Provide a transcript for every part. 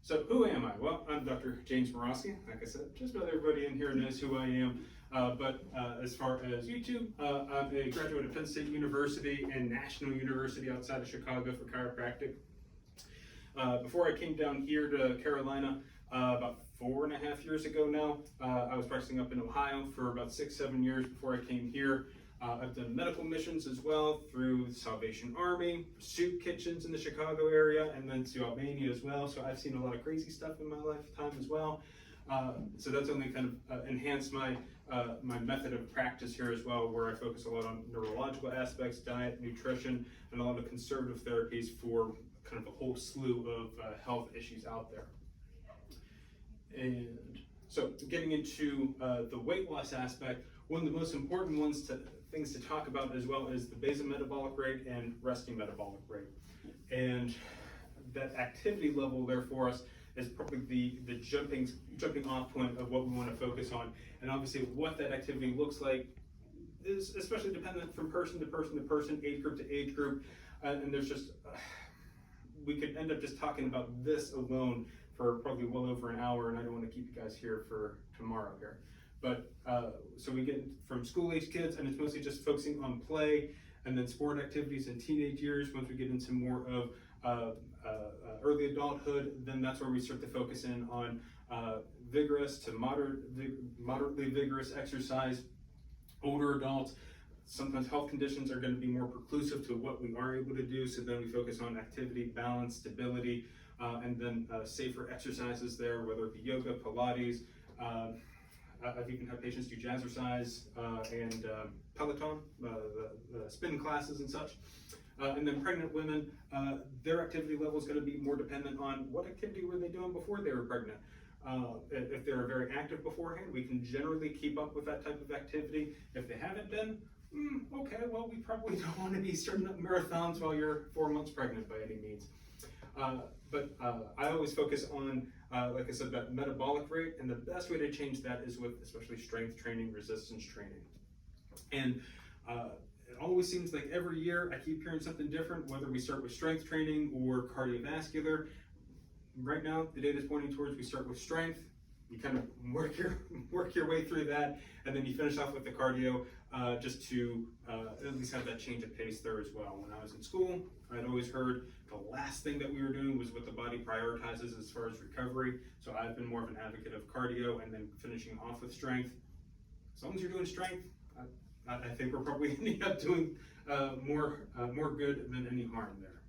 So who am I? Well, I'm Dr. James Morosky. Like I said, just about everybody in here knows who I am. But as far as YouTube, I'm a graduate of Penn State University and National University outside of Chicago for chiropractic. Before I came down here to Carolina, about 4.5 years ago now, I was practicing up in Ohio for about 6-7 years before I came here. I've done medical missions as well through the Salvation Army, soup kitchens in the Chicago area, and then to Albania as well. So I've seen a lot of crazy stuff in my lifetime as well. So that's only kind of enhanced my my method of practice here as well, where I focus a lot on neurological aspects, diet, nutrition, and a lot of conservative therapies for kind of a whole slew of health issues out there. And so getting into the weight loss aspect, one of the most important things to talk about as well is the basal metabolic rate and resting metabolic rate. And that activity level there for us is probably the jumping off point of what we want to focus on. And obviously what that activity looks like is especially dependent from person to person to person, age group to age group. And there's just, we could end up just talking about this alone for probably well over an hour, and I don't want to keep you guys here for tomorrow here. But so we get from school age kids, and it's mostly just focusing on play, and then sport activities in teenage years. Once we get into more of early adulthood, then that's where we start to focus in on vigorous to moderately vigorous exercise. Older adults, sometimes health conditions are going to be more preclusive to what we are able to do, so then we focus on activity, balance, stability, and then safer exercises there, whether it be yoga, Pilates. I've even had patients do jazzercise and Peloton, the spin classes and such. And then pregnant women, their activity level is going to be more dependent on what activity were they doing before they were pregnant. If they were very active beforehand, we can generally keep up with that type of activity. If they haven't been, okay, well, we probably don't want to be starting up marathons while you're 4 months pregnant by any means. But I always focus on, like I said, that metabolic rate, and the best way to change that is with especially strength training, resistance training. And it always seems like every year I keep hearing something different, whether we start with strength training or cardiovascular. Right now, the data is pointing towards we start with strength, you kind of work your way through that, and then you finish off with the cardio, just to at least have that change of pace there as well. When I was in school, I'd always heard the last thing that we were doing was what the body prioritizes as far as recovery. So I've been more of an advocate of cardio and then finishing off with strength. As long as you're doing strength, I think we're probably ending up doing more good than any harm there.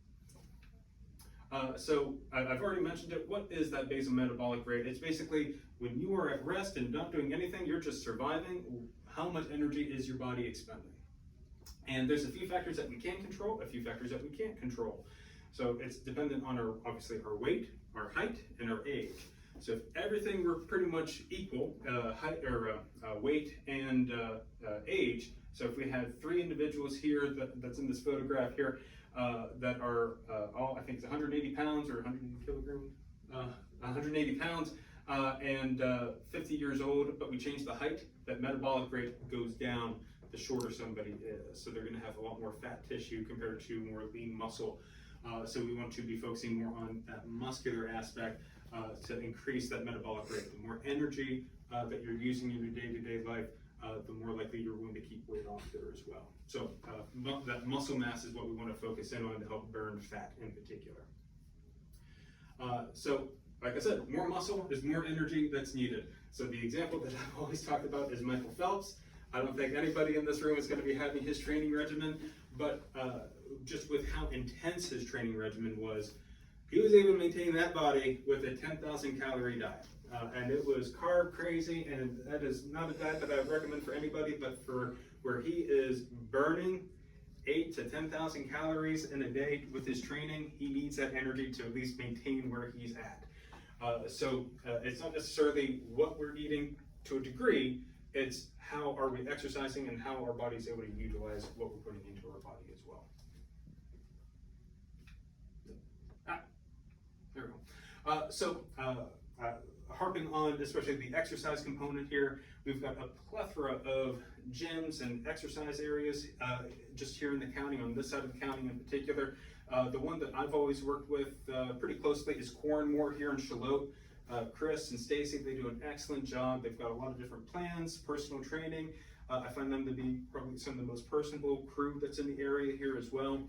So I've already mentioned it. What is that basal metabolic rate? It's basically when you are at rest and not doing anything, you're just surviving, how much energy is your body expending? And there's a few factors that we can control, a few factors that we can't control. So it's dependent on obviously our weight, our height, and our age. So if everything were pretty much equal, height or weight and age. So if we had 3 individuals here that's in this photograph here that are all, I think it's 180 pounds or 180 kilograms, 180 pounds and 50 years old, but we change the height, that metabolic rate goes down the shorter somebody is. So they're going to have a lot more fat tissue compared to more lean muscle. So we want to be focusing more on that muscular aspect to increase that metabolic rate. The more energy that you're using in your day-to-day life, the more likely you're going to keep weight off there as well. So that muscle mass is what we want to focus in on to help burn fat in particular. So like I said, more muscle is more energy that's needed. So the example that I've always talked about is Michael Phelps. I don't think anybody in this room is going to be having his training regimen, but just with how intense his training regimen was, he was able to maintain that body with a 10,000 calorie diet. And it was carb crazy, and that is not a diet that I would recommend for anybody, but for where he is burning 8 to 10,000 calories in a day with his training, he needs that energy to at least maintain where he's at. So it's not necessarily what we're eating to a degree, it's how are we exercising and how our body is able to utilize what we're putting into our body as well. There we go. Harping on especially the exercise component here, we've got a plethora of gyms and exercise areas just here in the county, on this side of the county in particular. The one that I've always worked with pretty closely is Moore here in Charlotte. Chris and Stacy, they do an excellent job. They've got a lot of different plans, personal training. I find them to be probably some of the most personable crew that's in the area here as well.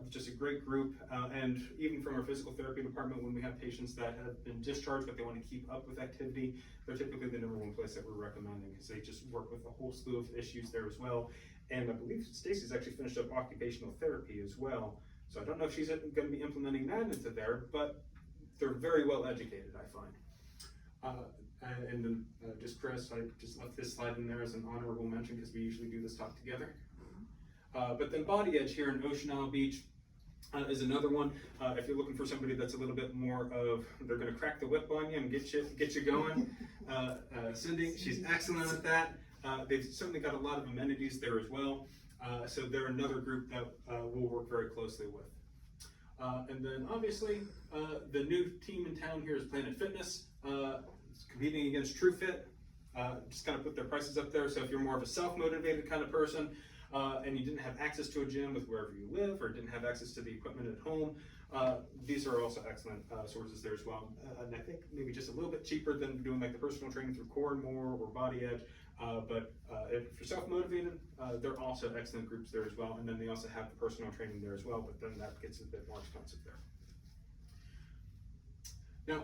Just a great group, and even from our physical therapy department, when we have patients that have been discharged but they want to keep up with activity, they're typically the #1 place that we're recommending, because they just work with a whole slew of issues there as well. And I believe Stacy's actually finished up occupational therapy as well, so I don't know if she's going to be implementing that into there, but they're very well educated, I find. And then just Chris, I just left this slide in there as an honorable mention because we usually do this talk together. But then Body Edge here in Ocean Isle Beach is another one. If you're looking for somebody that's a little bit more of, they're going to crack the whip on you and get you going. Cindy, she's excellent at that. They've certainly got a lot of amenities there as well. So they're another group that we'll work very closely with. And then obviously the new team in town here is Planet Fitness. It's competing against TrueFit. Just kind of put their prices up there. So if you're more of a self-motivated kind of person, and you didn't have access to a gym with wherever you live, or didn't have access to the equipment at home, these are also excellent sources there as well. And I think maybe just a little bit cheaper than doing like the personal training through More or Body Edge. But if you're self-motivated, they're also excellent groups there as well. And then they also have the personal training there as well, but then that gets a bit more expensive there. Now,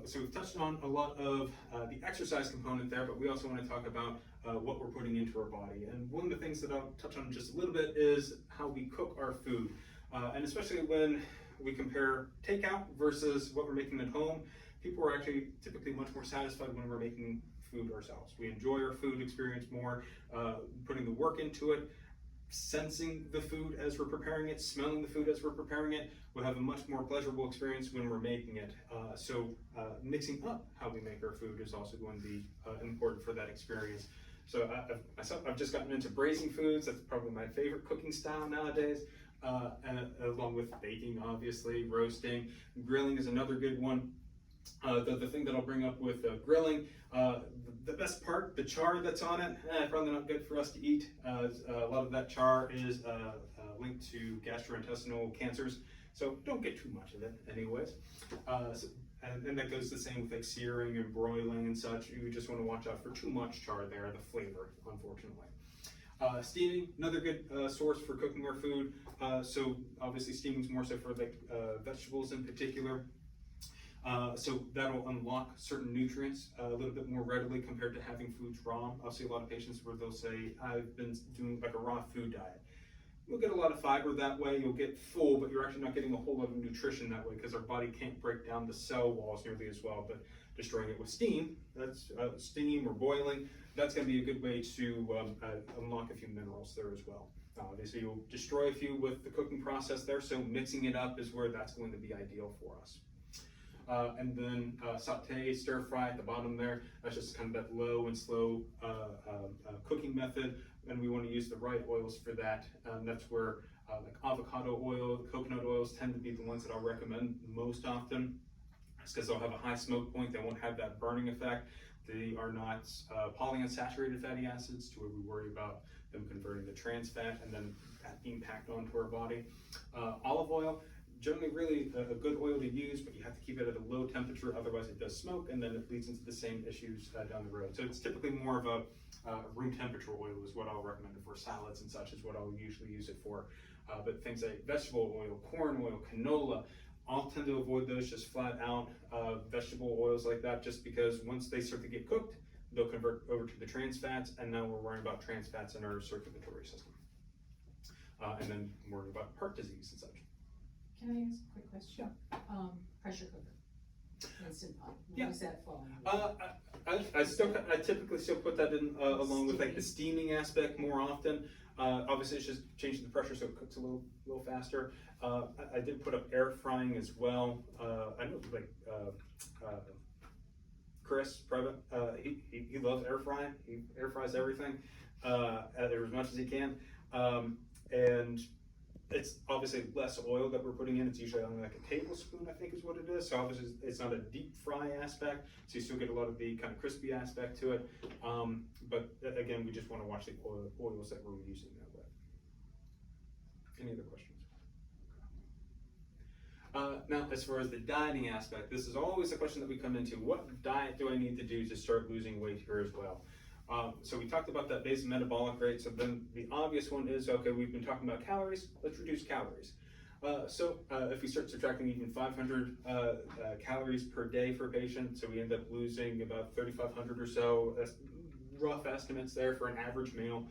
so we've touched on a lot of the exercise component there, but we also want to talk about what we're putting into our body. And one of the things that I'll touch on just a little bit is how we cook our food. And especially when we compare takeout versus what we're making at home, people are actually typically much more satisfied when we're making food ourselves. We enjoy our food experience more, putting the work into it, sensing the food as we're preparing it, smelling the food as we're preparing it. We'll have a much more pleasurable experience when we're making it. So mixing up how we make our food is also going to be important for that experience. So I've just gotten into braising foods. That's probably my favorite cooking style nowadays. And along with baking, obviously, roasting. Grilling is another good one. The thing that I'll bring up with grilling, the best part, the char that's on it, probably not good for us to eat. A lot of that char is linked to gastrointestinal cancers, so don't get too much of it anyways. And that goes the same with like searing and broiling and such. You just want to watch out for too much char there, the flavor, unfortunately. Steaming, another good source for cooking our food. So obviously steaming is more so for like vegetables in particular. So that'll unlock certain nutrients a little bit more readily compared to having foods raw. I'll see a lot of patients where they'll say, I've been doing like a raw food diet. You'll get a lot of fiber that way, you'll get full, but you're actually not getting a whole lot of nutrition that way because our body can't break down the cell walls nearly as well. But destroying it with steam, that's steam or boiling, that's going to be a good way to unlock a few minerals there as well. Obviously you'll destroy a few with the cooking process there, so mixing it up is where that's going to be ideal for us. And then saute, stir fry at the bottom there. That's just kind of that low and slow cooking method, and we want to use the right oils for that. That's where like avocado oil, coconut oils tend to be the ones that I'll recommend most often. It's because they'll have a high smoke point. They won't have that burning effect. They are not polyunsaturated fatty acids to where we worry about them converting to trans fat and then that being packed onto our body. Olive oil, generally really a good oil to use, but you have to keep it at a low temperature, otherwise it does smoke and then it leads into the same issues down the road. So it's typically more of a room temperature oil is what I'll recommend it for. Salads and such is what I'll usually use it for. But things like vegetable oil, corn oil, canola, I'll tend to avoid those just flat out. Vegetable oils like that, just because once they start to get cooked, they'll convert over to the trans fats, and now we're worrying about trans fats in our circulatory system. And then worrying about heart disease and such. Can I ask a quick question? Sure. Pressure cooker, Instant Pot. Where does that fall? I typically still put that in along with like the steaming aspect more often. Obviously, it's just changing the pressure so it cooks a little faster. I did put up air frying as well. I know like Chris Private, he loves air frying. He air fries everything as much as he can, and it's obviously less oil that we're putting in. It's usually only like a tablespoon, I think is what it is. So obviously it's not a deep fry aspect, so you still get a lot of the kind of crispy aspect to it. But again, we just want to watch the oils that we're using that way. Any other questions? Now, as far as the dieting aspect, this is always a question that we come into. What diet do I need to do to start losing weight here as well? So we talked about that basal metabolic rate. So then the obvious one is, okay, we've been talking about calories. Let's reduce calories. If we start subtracting even 500 calories per day for a patient, so we end up losing about 3,500 or so, rough estimates there for an average male,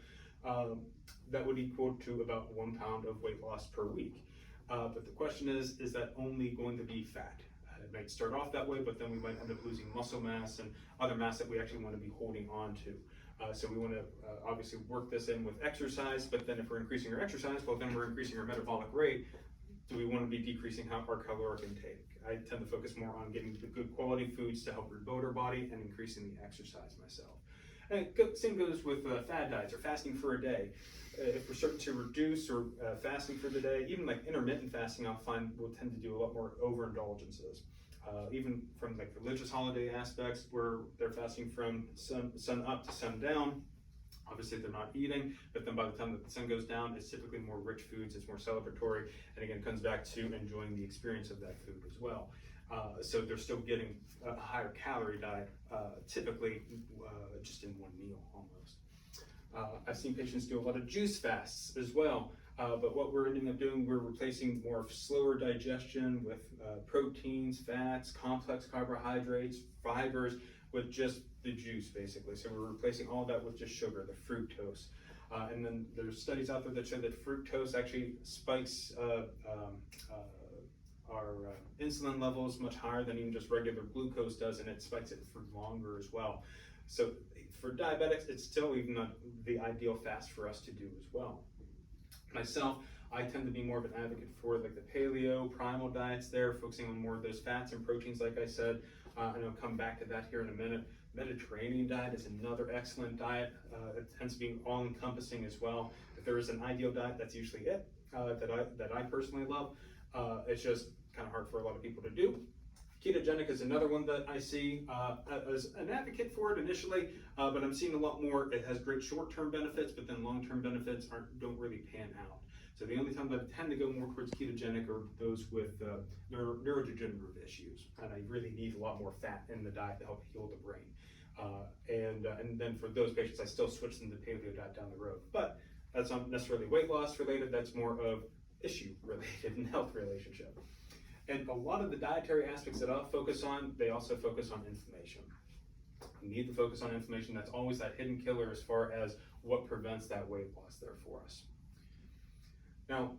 that would equal to about 1 pound of weight loss per week. But the question is that only going to be fat? It might start off that way, but then we might end up losing muscle mass and other mass that we actually want to be holding on to. So we want to obviously work this in with exercise, but then if we're increasing our exercise, well, then we're increasing our metabolic rate. Do we want to be decreasing our caloric intake? I tend to focus more on getting the good quality foods to help rebuild our body and increasing the exercise myself. And same goes with fad diets or fasting for a day. If we're starting to reduce or fasting for the day, even like intermittent fasting, I'll find we'll tend to do a lot more overindulgences. Even from like religious holiday aspects where they're fasting from sun up to sun down. Obviously they're not eating, but then by the time that the sun goes down, it's typically more rich foods, it's more celebratory, and again, it comes back to enjoying the experience of that food as well. So they're still getting a higher calorie diet, typically just in one meal almost. I've seen patients do a lot of juice fasts as well, but what we're ending up doing, we're replacing more of slower digestion with proteins, fats, complex carbohydrates, fibers, with just the juice basically. So we're replacing all that with just sugar, the fructose. And then there's studies out there that show that fructose actually spikes our insulin levels much higher than even just regular glucose does, and it spikes it for longer as well. So for diabetics, it's still even not the ideal fast for us to do as well. Myself, I tend to be more of an advocate for like the paleo, primal diets there, focusing on more of those fats and proteins, like I said, and I'll come back to that here in a minute. Mediterranean diet is another excellent diet. It tends to be all-encompassing as well. If there is an ideal diet, that's usually it, that I personally love. It's just kind of hard for a lot of people to do. Ketogenic is another one that I see as an advocate for it initially, but I'm seeing a lot more. It has great short-term benefits, but then long-term benefits don't really pan out. So the only time that I tend to go more towards ketogenic are those with neurodegenerative issues, and I really need a lot more fat in the diet to help heal the brain. And then for those patients, I still switch them to paleo diet down the road. But that's not necessarily weight loss related. That's more of issue related and health relationship. And a lot of the dietary aspects that I'll focus on, they also focus on inflammation. We need to focus on inflammation. That's always that hidden killer as far as what prevents that weight loss there for us. Now,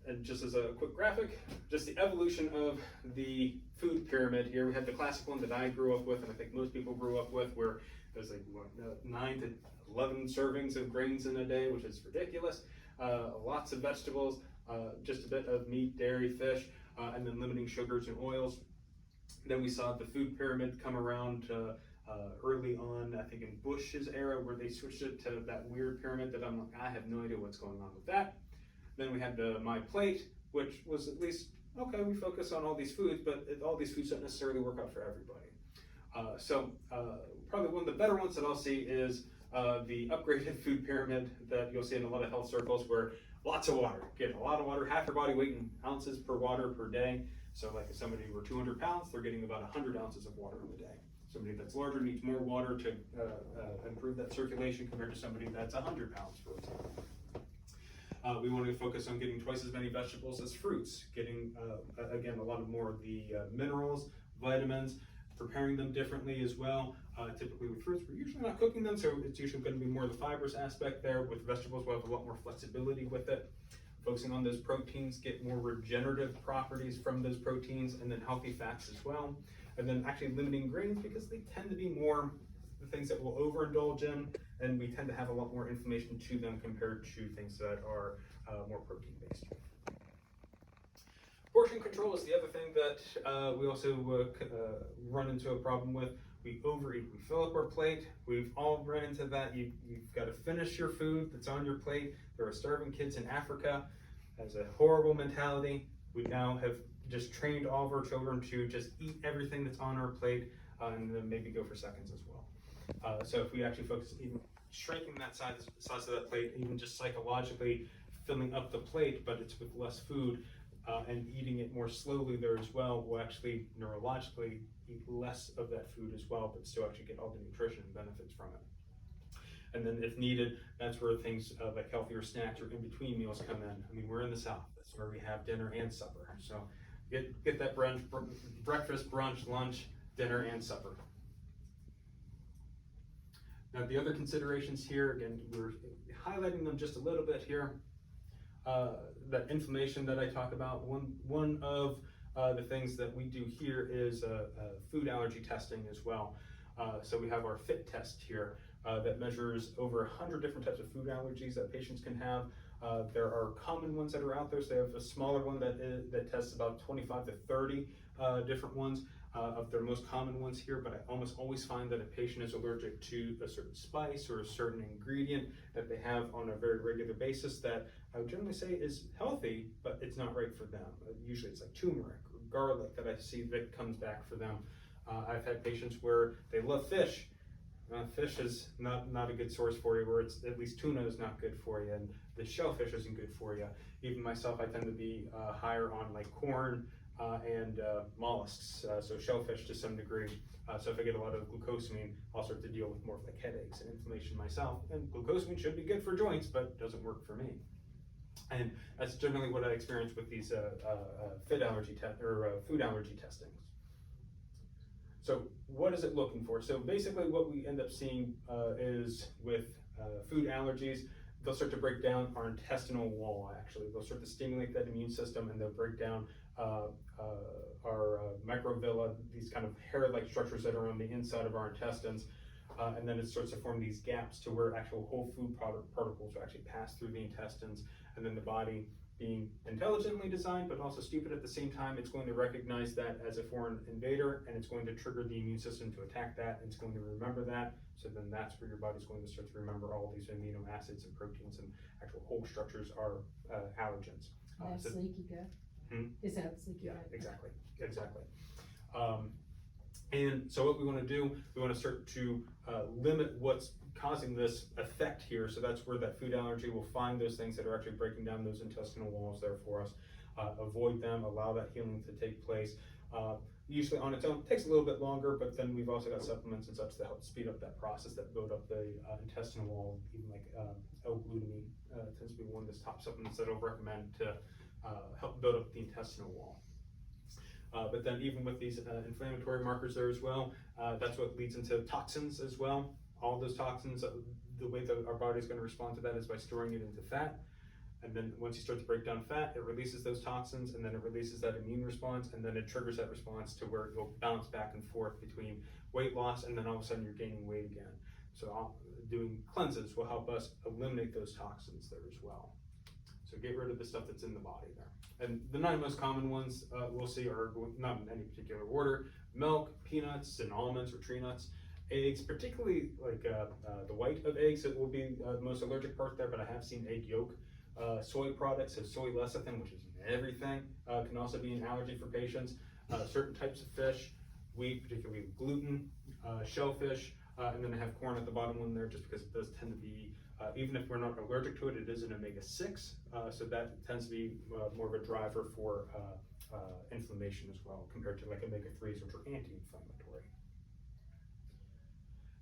and just as a quick graphic, just the evolution of the food pyramid here. We had the classic one that I grew up with, and I think most people grew up with, where there's like 9 to 11 servings of grains in a day, which is ridiculous. Lots of vegetables, just a bit of meat, dairy, fish, and then limiting sugars and oils. Then we saw the food pyramid come around early on, I think in Bush's era, where they switched it to that weird pyramid that I'm like, I have no idea what's going on with that. Then we had the My Plate, which was at least, okay, we focus on all these foods, but all these foods don't necessarily work out for everybody. Probably one of the better ones that I'll see is the upgraded food pyramid that you'll see in a lot of health circles, where lots of water, get a lot of water, half your body weight in ounces per water per day. So like if somebody were 200 pounds, they're getting about 100 ounces of water in a day. Somebody that's larger needs more water to improve that circulation compared to somebody that's 100 pounds, for example. We want to focus on getting twice as many vegetables as fruits, getting, again, a lot of more of the minerals, vitamins, preparing them differently as well. Typically with fruits, we're usually not cooking them, so it's usually going to be more the fibrous aspect there. With vegetables, we'll have a lot more flexibility with it. Focusing on those proteins, get more regenerative properties from those proteins, and then healthy fats as well. And then actually limiting grains, because they tend to be more the things that we'll overindulge in, and we tend to have a lot more inflammation to them compared to things that are more protein based. Portion control is the other thing that we also run into a problem with. We overeat, we fill up our plate. We've all run into that. You've got to finish your food that's on your plate. There are starving kids in Africa. That's a horrible mentality. We now have just trained all of our children to just eat everything that's on our plate, and then maybe go for seconds as well. So if we actually focus even shrinking that size of that plate, even just psychologically filling up the plate, but it's with less food, and eating it more slowly there as well will actually neurologically eat less of that food as well, but still actually get all the nutrition and benefits from it. And then if needed, that's where things like healthier snacks or in between meals come in. I mean, we're in the South, that's where we have dinner and supper. So get that breakfast, brunch, lunch, dinner, and supper. Now the other considerations here, again, we're highlighting them just a little bit here. That inflammation that I talk about, one of the things that we do here is food allergy testing as well. So we have our FIT test here that measures over 100 different types of food allergies that patients can have. There are common ones that are out there, so they have a smaller one that tests about 25 to 30 different ones of their most common ones here, but I almost always find that a patient is allergic to a certain spice or a certain ingredient that they have on a very regular basis that I would generally say is healthy, but it's not right for them. Usually it's like turmeric or garlic that I see that comes back for them. I've had patients where they love fish. Fish is not a good source for you, or it's at least tuna is not good for you, and the shellfish isn't good for you. Even myself, I tend to be higher on like corn and mollusks, so shellfish to some degree. So if I get a lot of glucosamine, I'll start to deal with more of like headaches and inflammation myself. And glucosamine should be good for joints, but doesn't work for me. And that's generally what I experience with these food allergy testings. So what is it looking for? So basically what we end up seeing is with food allergies, they'll start to break down our intestinal wall actually. They'll start to stimulate that immune system and they'll break down our microvilli, these kind of hair-like structures that are on the inside of our intestines. And then it starts to form these gaps to where actual whole food particles will actually pass through the intestines, and then the body, being intelligently designed but also stupid at the same time, it's going to recognize that as a foreign invader, and it's going to trigger the immune system to attack that, and it's going to remember that. So then that's where your body's going to start to remember all these amino acids and proteins and actual whole structures are allergens. That's leaky gut. Is that leaky gut? Yeah, exactly. And so what we want to do, we want to start to limit what's causing this effect here. So that's where that food allergy will find those things that are actually breaking down those intestinal walls there for us. Avoid them, allow that healing to take place. Usually on its own, it takes a little bit longer, but then we've also got supplements and such that help speed up that process, that build up the intestinal wall. Even like L-glutamine tends to be one of the top supplements that I'll recommend to help build up the intestinal wall. But then even with these inflammatory markers there as well, that's what leads into toxins as well. All those toxins, the way that our body is going to respond to that is by storing it into fat. And then once you start to break down fat, it releases those toxins, and then it releases that immune response, and then it triggers that response to where you'll bounce back and forth between weight loss, and then all of a sudden you're gaining weight again. So doing cleanses will help us eliminate those toxins there as well. So get rid of the stuff that's in the body there. And the 9 most common ones we'll see are not in any particular order: milk, peanuts, and almonds or tree nuts. Eggs, particularly like the white of eggs, it will be the most allergic part there, but I have seen egg yolk. Soy products, so soy lecithin, which is in everything, can also be an allergy for patients. Certain types of fish, wheat, particularly gluten, shellfish, and then I have corn at the bottom one there just because it does tend to be, even if we're not allergic to it, it is an omega-6, so that tends to be more of a driver for inflammation as well, compared to like omega-3s, which are anti-inflammatory.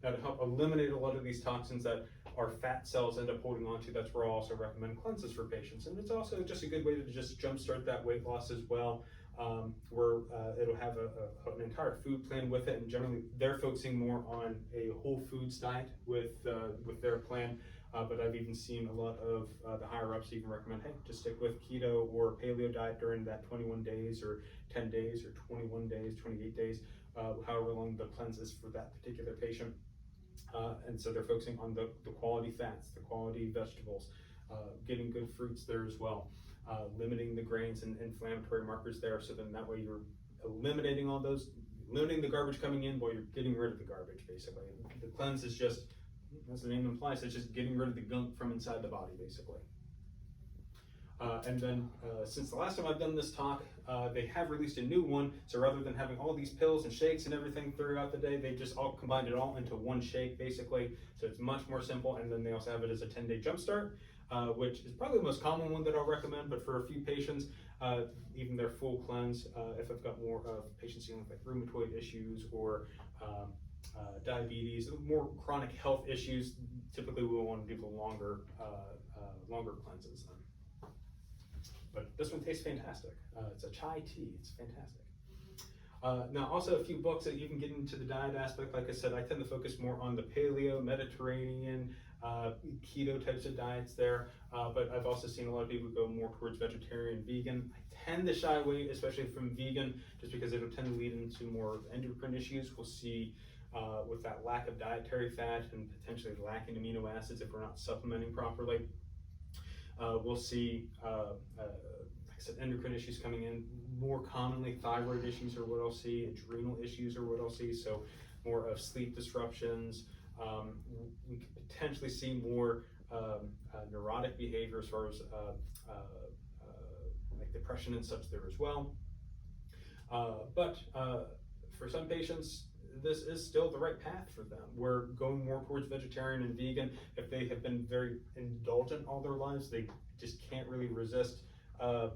Now, to help eliminate a lot of these toxins that our fat cells end up holding on to, that's where I'll also recommend cleanses for patients. And it's also just a good way to just jumpstart that weight loss as well, where it'll have an entire food plan with it. And generally, they're focusing more on a whole foods diet with their plan. But I've even seen a lot of the higher ups even recommend, hey, just stick with keto or paleo diet during that 21 days or 10 days or 21 days, 28 days, however long the cleanse is for that particular patient. And so they're focusing on the quality fats, the quality vegetables, getting good fruits there as well, limiting the grains and inflammatory markers there. So then that way you're eliminating all those, limiting the garbage coming in while you're getting rid of the garbage, basically. The cleanse is just, as the name implies, it's just getting rid of the gunk from inside the body, basically. And then since the last time I've done this talk, they have released a new one. So rather than having all these pills and shakes and everything throughout the day, they just all combined it all into one shake, basically. So it's much more simple. And then they also have it as a 10-day Jumpstart, which is probably the most common one that I'll recommend. But for a few patients, even their full cleanse. If I've got more of patients dealing with like rheumatoid issues or diabetes, more chronic health issues, typically we will want to do the longer cleanses then. But this one tastes fantastic. It's a chai tea. It's fantastic. Now, also a few books that you can get into the diet aspect. Like I said, I tend to focus more on the paleo, Mediterranean, keto types of diets there. But I've also seen a lot of people go more towards vegetarian, vegan. I tend to shy away, especially from vegan, just because it'll tend to lead into more endocrine issues. We'll see with that lack of dietary fat and potentially lacking amino acids if we're not supplementing properly. We'll see, like I said, endocrine issues coming in. More commonly, thyroid issues are what I'll see, adrenal issues are what I'll see, so more of sleep disruptions. We could potentially see more neurotic behavior as far as like depression and such there as well. But for some patients, this is still the right path for them. We're going more towards vegetarian and vegan. If they have been very indulgent all their lives, they just can't really resist kind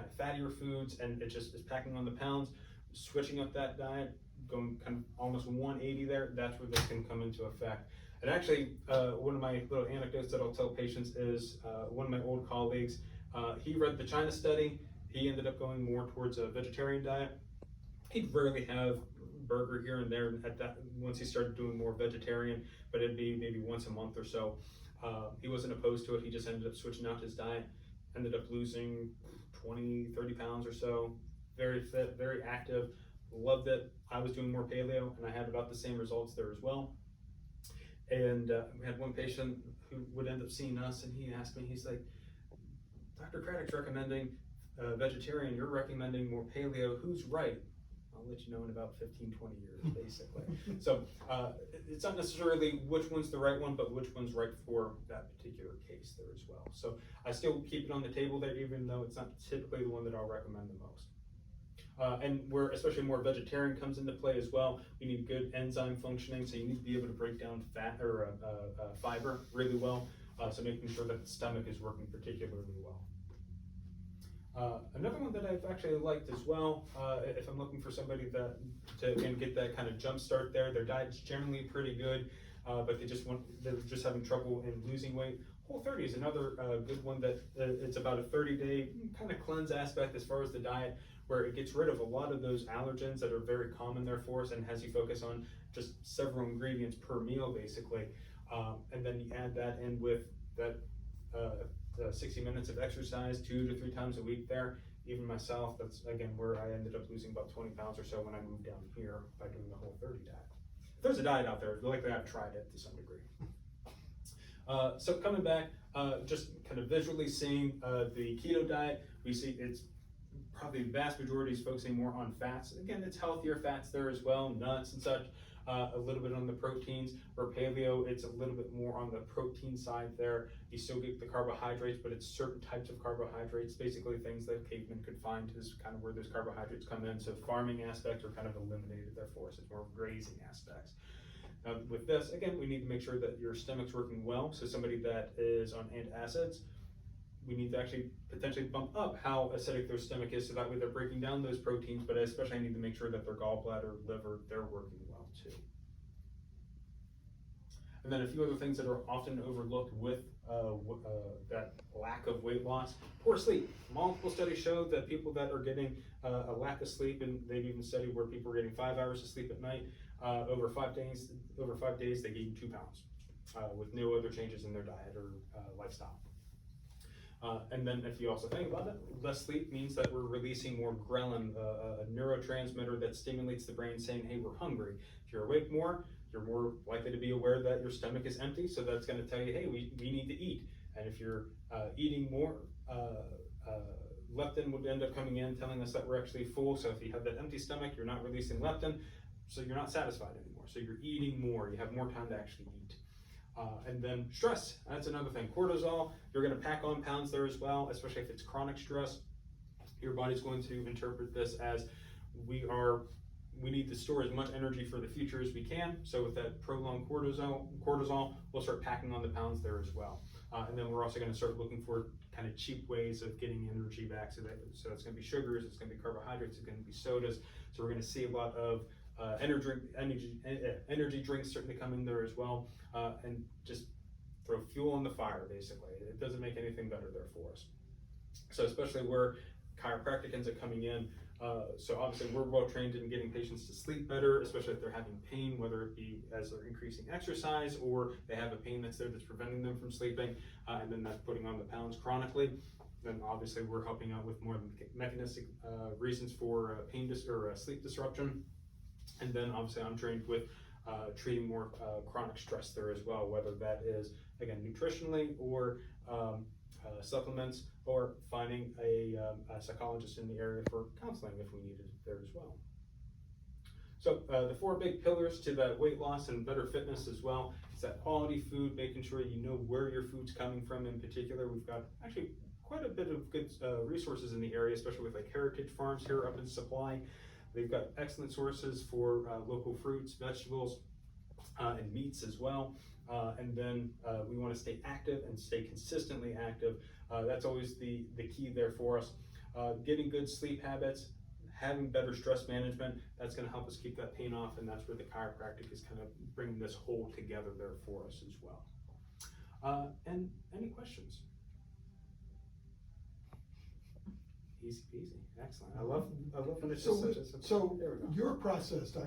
of fattier foods, and it just is packing on the pounds. Switching up that diet, going kind of almost 180 there, that's where this can come into effect. And actually, one of my little anecdotes that I'll tell patients is one of my old colleagues, he read the China study. He ended up going more towards a vegetarian diet. He'd rarely have burger here and there at that once he started doing more vegetarian, but it'd be maybe once a month or so. He wasn't opposed to it. He just ended up switching out his diet, ended up losing 20, 30 pounds or so. Very fit, very active, loved it. I was doing more paleo and I had about the same results there as well. And we had one patient who would end up seeing us, and he asked me, he's like, Dr. Craddock's recommending vegetarian, you're recommending more paleo, who's right? I'll let you know in about 15, 20 years, basically. So it's not necessarily which one's the right one, but which one's right for that particular case there as well. So I still keep it on the table there, even though it's not typically the one that I'll recommend the most. And where especially more vegetarian comes into play as well, we need good enzyme functioning, so you need to be able to break down fat or fiber really well, so making sure that the stomach is working particularly well. Another one that I've actually liked as well, if I'm looking for somebody that to again get that kind of jump start there, their diet's generally pretty good, but they're just having trouble in losing weight. Whole30 is another good one that it's about a 30-day kind of cleanse aspect as far as the diet, where it gets rid of a lot of those allergens that are very common there for us and has you focus on just several ingredients per meal basically. And then you add that in with that 60 minutes of exercise 2 to 3 times a week there. Even myself, that's again where I ended up losing about 20 pounds or so when I moved down here by doing the Whole30 diet. If there's a diet out there, likely I've tried it to some degree. So coming back, just kind of visually seeing the keto diet, we see it's probably the vast majority is focusing more on fats. Again, it's healthier fats there as well, nuts and such, a little bit on the proteins. Where paleo, it's a little bit more on the protein side there. You still get the carbohydrates, but it's certain types of carbohydrates, basically things that cavemen could find is kind of where those carbohydrates come in. So farming aspects are kind of eliminated there for us. It's more grazing aspects. With this, again, we need to make sure that your stomach's working well. So somebody that is on antacids, we need to actually potentially bump up how acidic their stomach is, so that way they're breaking down those proteins, but especially I need to make sure that their gallbladder, liver, they're working well too. And then a few other things that are often overlooked with that lack of weight loss: poor sleep. Multiple studies show that people that are getting a lack of sleep, and they've even studied where people are getting 5 hours of sleep at night, over 5 days they gain 2 pounds with no other changes in their diet or lifestyle. And then if you also think about it, less sleep means that we're releasing more ghrelin, a neurotransmitter that stimulates the brain saying, hey, we're hungry. If you're awake more, you're more likely to be aware that your stomach is empty, so that's going to tell you, hey, we need to eat. And if you're eating more, leptin would end up coming in telling us that we're actually full. So if you have that empty stomach, you're not releasing leptin, so you're not satisfied anymore. So you're eating more, you have more time to actually eat. And then stress, that's another thing. Cortisol, you're going to pack on pounds there as well, especially if it's chronic stress. Your body's going to interpret this as we need to store as much energy for the future as we can. So with that prolonged cortisol, we'll start packing on the pounds there as well. And then we're also going to start looking for kind of cheap ways of getting energy back. So it's going to be sugars, it's going to be carbohydrates, it's going to be sodas. So we're going to see a lot of energy drinks certainly come in there as well, and just throw fuel on the fire, basically. It doesn't make anything better there for us. So especially where chiropractic ends up coming in, so obviously we're well trained in getting patients to sleep better, especially if they're having pain, whether it be as they're increasing exercise or they have a pain that's there that's preventing them from sleeping, and then that's putting on the pounds chronically. Then obviously we're helping out with more mechanistic reasons for sleep disruption. And then obviously I'm trained with treating more chronic stress there as well, whether that is, again, nutritionally or supplements, or finding a psychologist in the area for counseling if we needed it there as well. So the 4 big pillars to that weight loss and better fitness as well is that quality food, making sure you know where your food's coming from. In particular, we've got actually quite a bit of good resources in the area, especially with like heritage farms here up in Supply. They've got excellent sources for local fruits, vegetables, and meats as well. And then we want to stay active and stay consistently active. That's always the key there for us. Getting good sleep habits, having better stress management, that's going to help us keep that pain off, and that's where the chiropractic is kind of bringing this whole together there for us as well. And any questions? Easy peasy, excellent. I love when it's just such a simple. So There we go. your process, Dr.